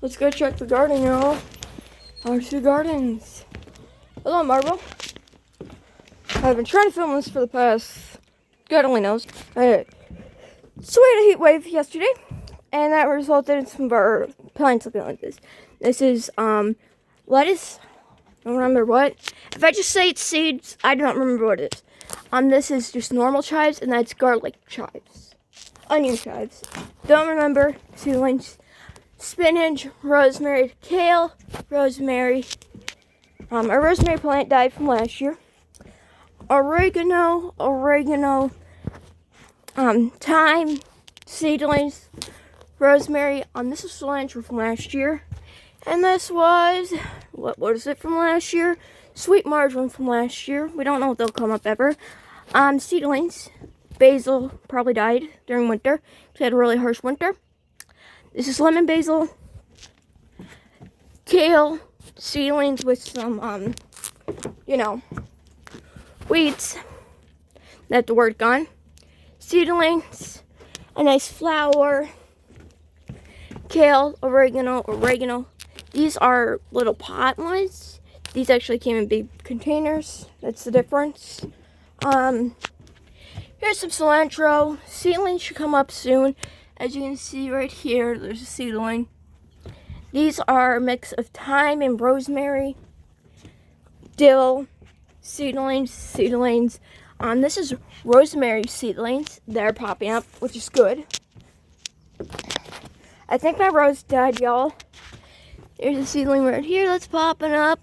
Let's go check the garden, y'all. Our two gardens. Hello, Marble. I've been trying to film this for the past, God only knows. So we had a heat wave yesterday, and that resulted in some of our plants looking like this. This is lettuce. I don't remember what. If I just say it's seeds, I don't remember what it is. This is just normal chives, and that's garlic chives. Onion chives. Don't remember. Seedlings. Spinach, rosemary, kale, rosemary. Our rosemary plant died from last year. Oregano, thyme, seedlings, rosemary. This is cilantro from last year. And this was, what is it from last year? Sweet marjoram from last year. We don't know if they'll come up ever. Seedlings. Basil probably died during winter. We had a really harsh winter. This is lemon basil. Kale. Seedlings with some, weeds. That's the word gone. Seedlings. A nice flower. Kale. Oregano. These are little pot ones. These actually came in big containers. That's the difference. Here's some cilantro. Seedlings should come up soon. As you can see right here, there's a seedling. These are a mix of thyme and rosemary. Dill. Seedlings. This is rosemary seedlings. They're popping up, which is good. I think my rose died, y'all. There's a seedling right here that's popping up.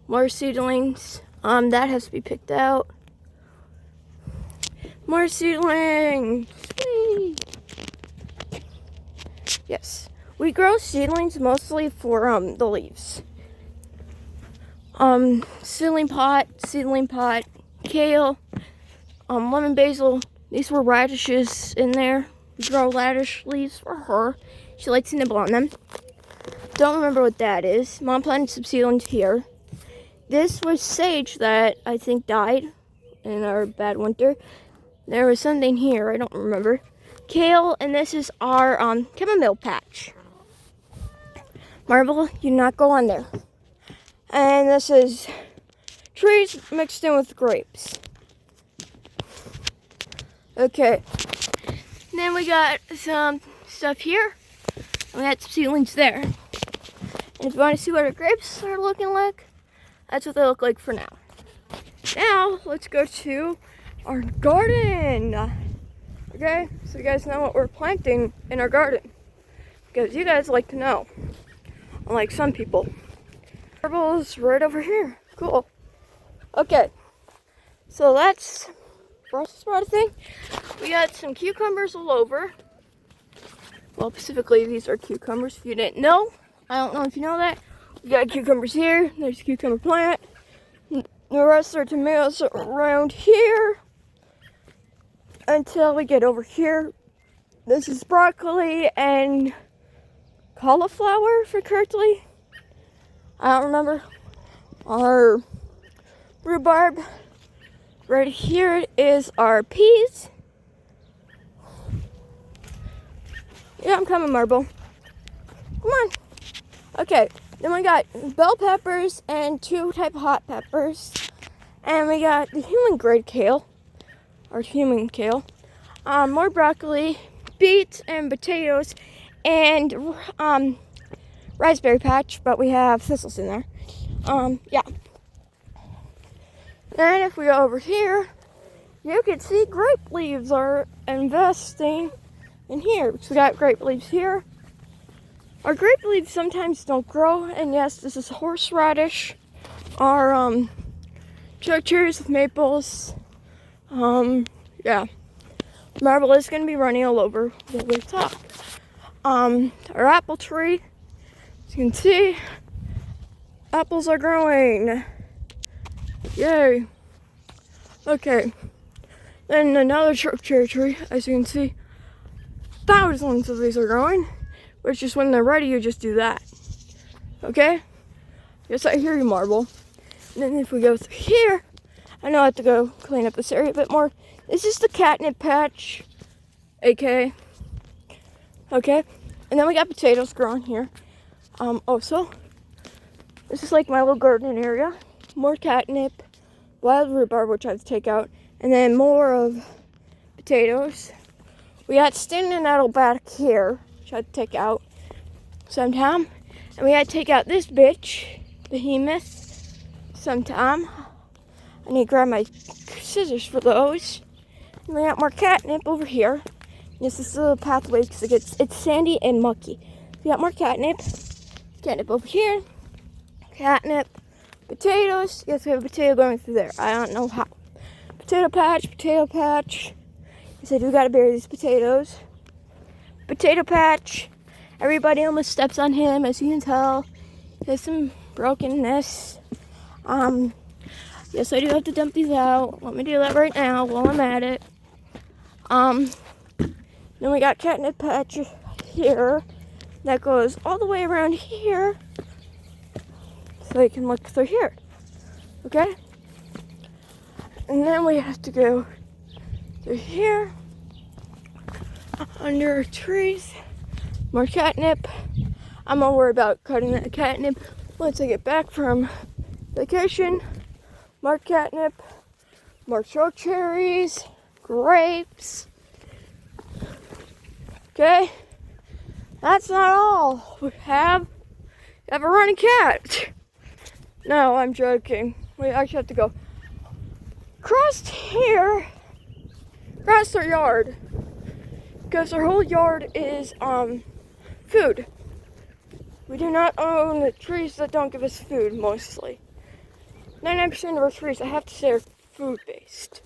More seedlings. That has to be picked out. More seedlings. Whee! Yes. We grow seedlings mostly for the leaves. Seedling pot, kale, lemon basil. These were radishes in there. We grow radish leaves for her. She likes to nibble on them. Don't remember what that is. Mom planted some seedlings here. This was sage that I think died in our bad winter. There was something here, I don't remember. Kale, and this is our chamomile patch. Marble, you not go on there. And this is trees mixed in with grapes. Okay. Then we got some stuff here. And we got some seedlings there. And if you want to see what our grapes are looking like, that's what they look like for now. Now, let's go to our garden. Okay, so you guys know what we're planting in our garden. Because you guys like to know. Unlike some people. Marble is right over here. Cool. Okay, so that's Brussels sprout thing. We got some cucumbers all over. Well, specifically, these are cucumbers. If you didn't know, I don't know if you know that. We got cucumbers here. There's a cucumber plant. The rest are tomatoes around here. Until we get over here. This is broccoli and cauliflower, for correctly. I don't remember. Our rhubarb. Right here is our peas. Yeah, I'm coming, Marble. Come on. Okay, then we got bell peppers and 2 type of hot peppers. And we got the human grade kale. Our human kale. More broccoli, beets and potatoes, and raspberry patch, but we have thistles in there. Yeah. Then if we go over here, you can see grape leaves are investing in here. So we got grape leaves here. Our grape leaves sometimes don't grow, and yes, this is horseradish. Our choke cherries with maples. Yeah. Marble is going to be running all over what we talk. Our apple tree, as you can see, apples are growing. Yay. Okay. Then another choke cherry tree, as you can see, thousands of these are growing. Which just when they're ready, you just do that. Okay? Yes, I hear you, Marble. And then if we go through here, I know I have to go clean up this area a bit more. This is the catnip patch, aka. Okay? And then we got potatoes growing here. Also, this is like my little garden area. More catnip, wild rhubarb, which I have to take out, and then more of potatoes. We got standing nettle back here, which I had to take out sometime. And we had to take out this bitch, behemoth, sometime. I need to grab my scissors for those. And we got more catnip over here. This is the pathway because it's sandy and mucky. We got more catnip. Catnip over here. Catnip. Potatoes. Yes, we have a potato going through there. I don't know how. Potato patch. Potato patch. I said we gotta bury these potatoes. Potato patch. Everybody almost steps on him, as you can tell. There's some brokenness. Yes, I do have to dump these out. Let me do that right now while I'm at it. Then we got catnip patch here that goes all the way around here, so you can look through here. Okay? And then we have to go through here, under trees, more catnip. I'm gonna worry about cutting that catnip once I get back from vacation. More catnip, more choke cherries, grapes. Okay, that's not all. We have a running cat. No, I'm joking. We actually have to go across here, across our yard, because our whole yard is food. We do not own the trees that don't give us food, mostly. 99% of our trees, I have to say, are food-based.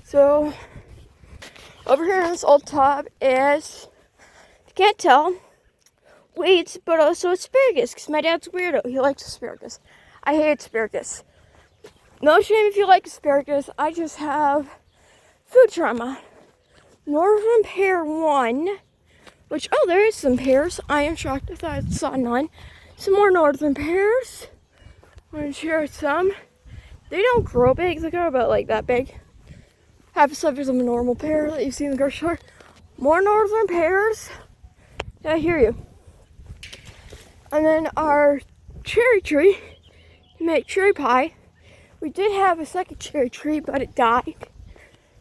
So, over here in this old tub is, you can't tell, weeds, but also asparagus, because my dad's a weirdo. He likes asparagus. I hate asparagus. No shame if you like asparagus. I just have food trauma. Northern pear 1, which, oh, there is some pears. I am shocked. I thought I saw none. Some more northern pears. I'm going to share some. They don't grow big. They grow about like that big. Half the size of a normal pear that you see in the grocery store. More northern pears. Yeah, I hear you. And then our cherry tree to make cherry pie. We did have a second cherry tree, but it died.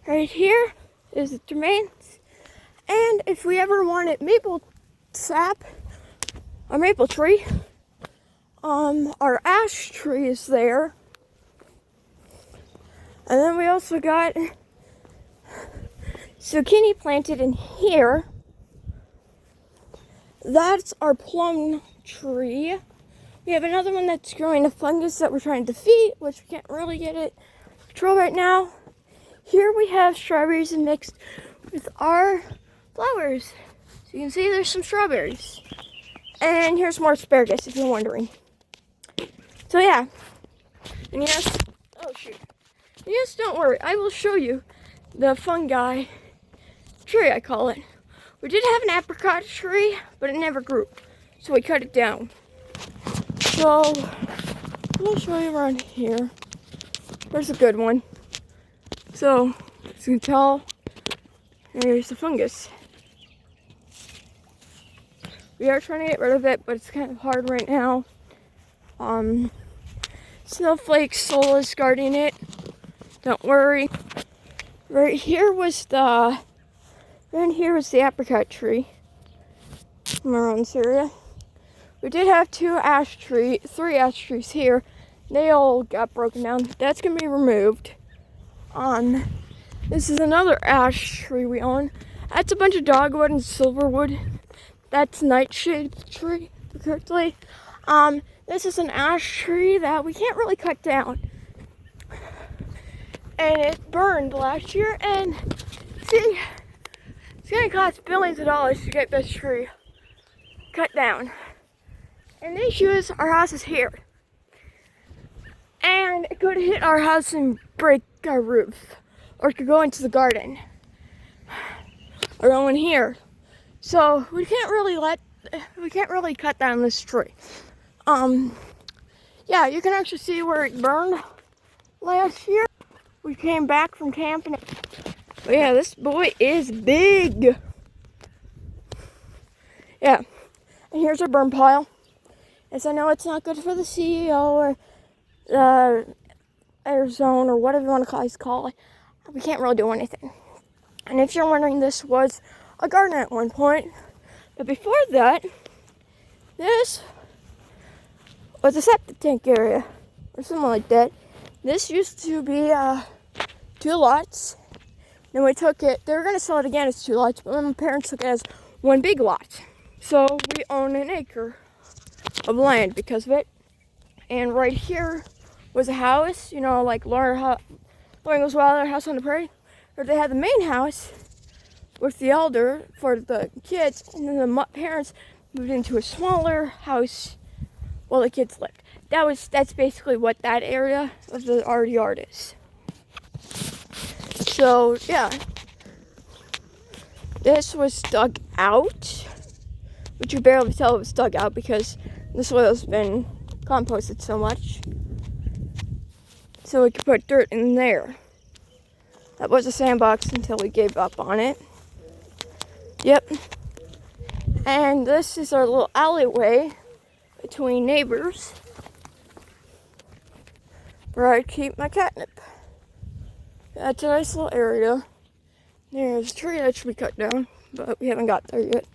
Right here is the remains. And if we ever wanted maple sap, a maple tree, our ash tree is there. And then we also got zucchini planted in here. That's our plum tree. We have another one that's growing a fungus that we're trying to defeat, which we can't really get it control right now. Here we have strawberries mixed with our flowers. So you can see there's some strawberries. And here's more asparagus if you're wondering. So yeah. And yes, oh shoot. And yes, don't worry, I will show you the fungi tree, I call it. We did have an apricot tree, but it never grew. So we cut it down. So, I'll show you around here. There's a good one. So, as you can tell, there's the fungus. We are trying to get rid of it, but it's kind of hard right now. Snowflake Soul is guarding it. Don't worry. Right here was the apricot tree from around this area. We did have three ash trees here. They all got broken down. That's gonna be removed. This is another ash tree we own. That's a bunch of dogwood and silverwood. That's nightshade tree, correctly. This is an ash tree that we can't really cut down. And it burned last year, and see, it's gonna cost billions of dollars to get this tree cut down. And the issue is our house is here. And it could hit our house and break our roof. Or it could go into the garden. Or go in here. So we can't really cut down this tree. Yeah, you can actually see where it burned last year. We came back from camping. But yeah, this boy is big. Yeah. here's a burn pile. As I know it's not good for the CEO or the air zone or whatever you want to call it. We can't really do anything. And if you're wondering, this was a garden at one point. But before that, this was a septic tank area or something like that. This used to be 2 lots. Then we took it, they were going to sell it again as 2 lots, but my parents took it as 1 big lot. So we own an acre of land because of it. And right here was a house, you know, like Lauren goes wild, their house on the prairie. Or they had the main house with the elder for the kids, and then the parents moved into a smaller house while the kids lived. That's basically what that area of our yard is. So yeah, this was dug out, but you barely tell it was dug out because the soil's been composted so much. So we could put dirt in there. That was a sandbox until we gave up on it. Yep. And this is our little alleyway between neighbors where I keep my catnip. That's a nice little area. There's a tree that should be cut down, but we haven't got there yet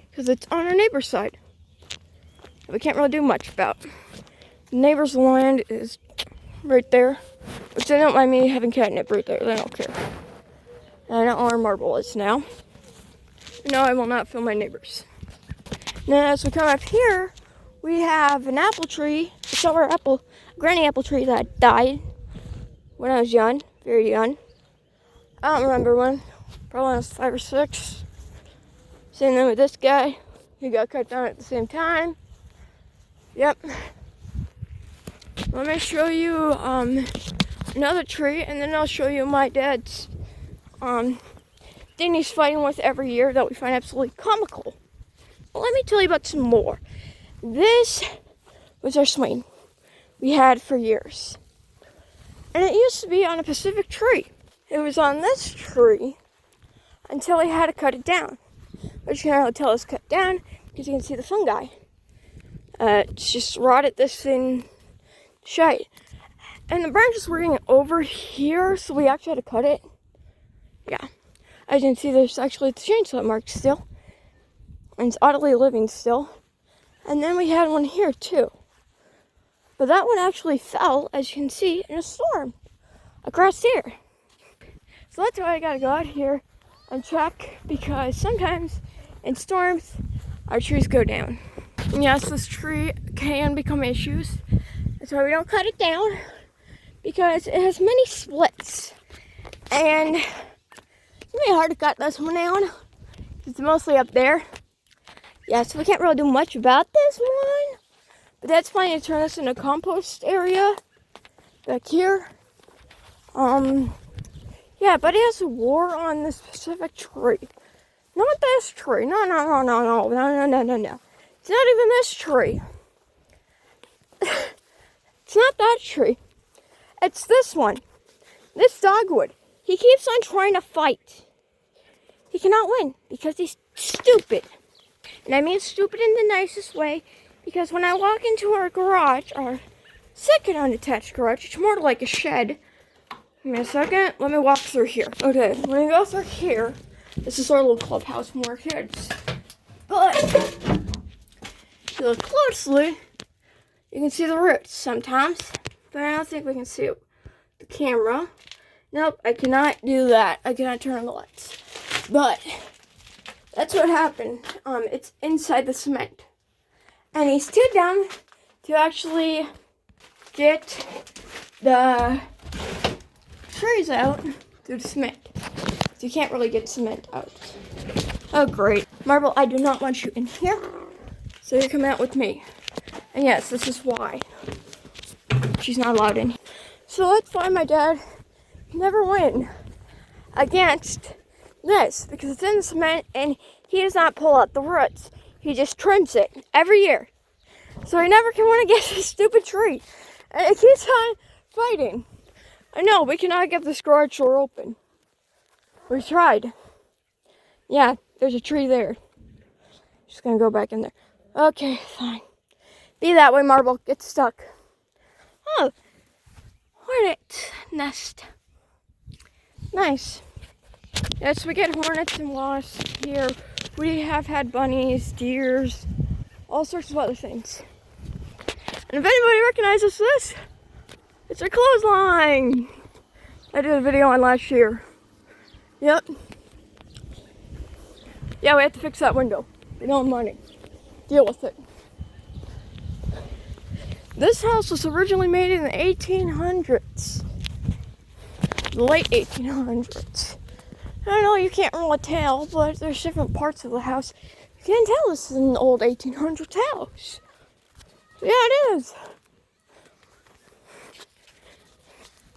because it's on our neighbor's side. We can't really do much about. The neighbor's land is right there, which they don't mind me having catnip right there. They don't care. And I know where Marble is now. No, I will not film my neighbors. Then as we come up here, we have an apple tree, a silver apple, granny apple tree that died when I was young, very young. I don't remember when, probably when I was 5 or 6. Same thing with this guy. He got cut down at the same time. Yep. Let me show you another tree, and then I'll show you my dad's thing he's fighting with every year that we find absolutely comical. But let me tell you about some more. This was our swing we had for years. And it used to be on a Pacific tree. It was on this tree until he had to cut it down. But you can really tell it's cut down because you can see the fungi. It's just rotted this in shite. And the branches were getting over here, so we actually had to cut it. Yeah. As you can see, there's actually the chainsaw mark still. And it's oddly living still. And then we had one here too. But that one actually fell, as you can see, in a storm across here. So that's why I gotta go out here and check, because sometimes in storms, our trees go down. And yes, this tree can become issues. That's why we don't cut it down, because it has many splits. And it's really hard to cut this one down. It's mostly up there. Yeah, so we can't really do much about this one. But that's fine to turn this into a compost area back here. Yeah, but it has a war on this specific tree. Not this tree. No. It's not even this tree. It's not that tree. It's this one. This dogwood. He keeps on trying to fight. He cannot win because he's stupid. And I mean stupid in the nicest way, because when I walk into our garage, our second unattached garage, it's more like a shed. Give me a second. Let me walk through here. Okay, when we go through here, this is our little clubhouse for more kids. But if you look closely, you can see the roots sometimes. But I don't think we can see the camera. Nope, I cannot do that. I cannot turn on the lights. But that's what happened. It's inside the cement. And he's too dumb to actually get the trees out through the cement. So you can't really get cement out. Oh, great. Marble, I do not want you in here. So you come out with me. And yes, this is why she's not allowed in. So that's why my dad can never win against this, because it's in the cement and he does not pull out the roots. He just trims it every year. So he never can win against this stupid tree. And it keeps on fighting. I know, we cannot get this garage door open. We tried. Yeah, there's a tree there. Just gonna go back in there. Okay, fine. Be that way, Marble. Get stuck. Oh, hornet nest. Nice. Yes, we get hornets and wasps here. We have had bunnies, deers, all sorts of other things. And if anybody recognizes this, it's a clothesline. I did a video on last year. Yep. Yeah, we have to fix that window. We don't have money. Deal with it. This house was originally made in the 1800s. The late 1800s. I know you can't really tell, but there's different parts of the house. You can't tell this is an old 1800s house. Yeah, it is.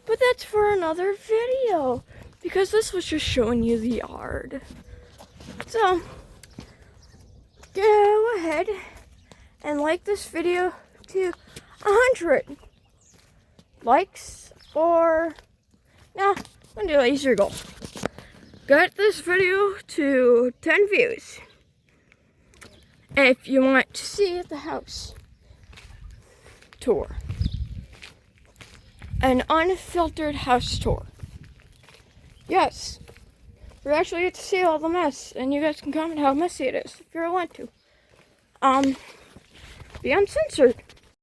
But that's for another video, because this was just showing you the yard. So, go ahead and like this video to 100 likes, or, no, I'm gonna do an easier goal. Get this video to 10 views. And if you want to see the house tour, an unfiltered house tour. Yes, we actually get to see all the mess, and you guys can comment how messy it is if you want to. Be uncensored.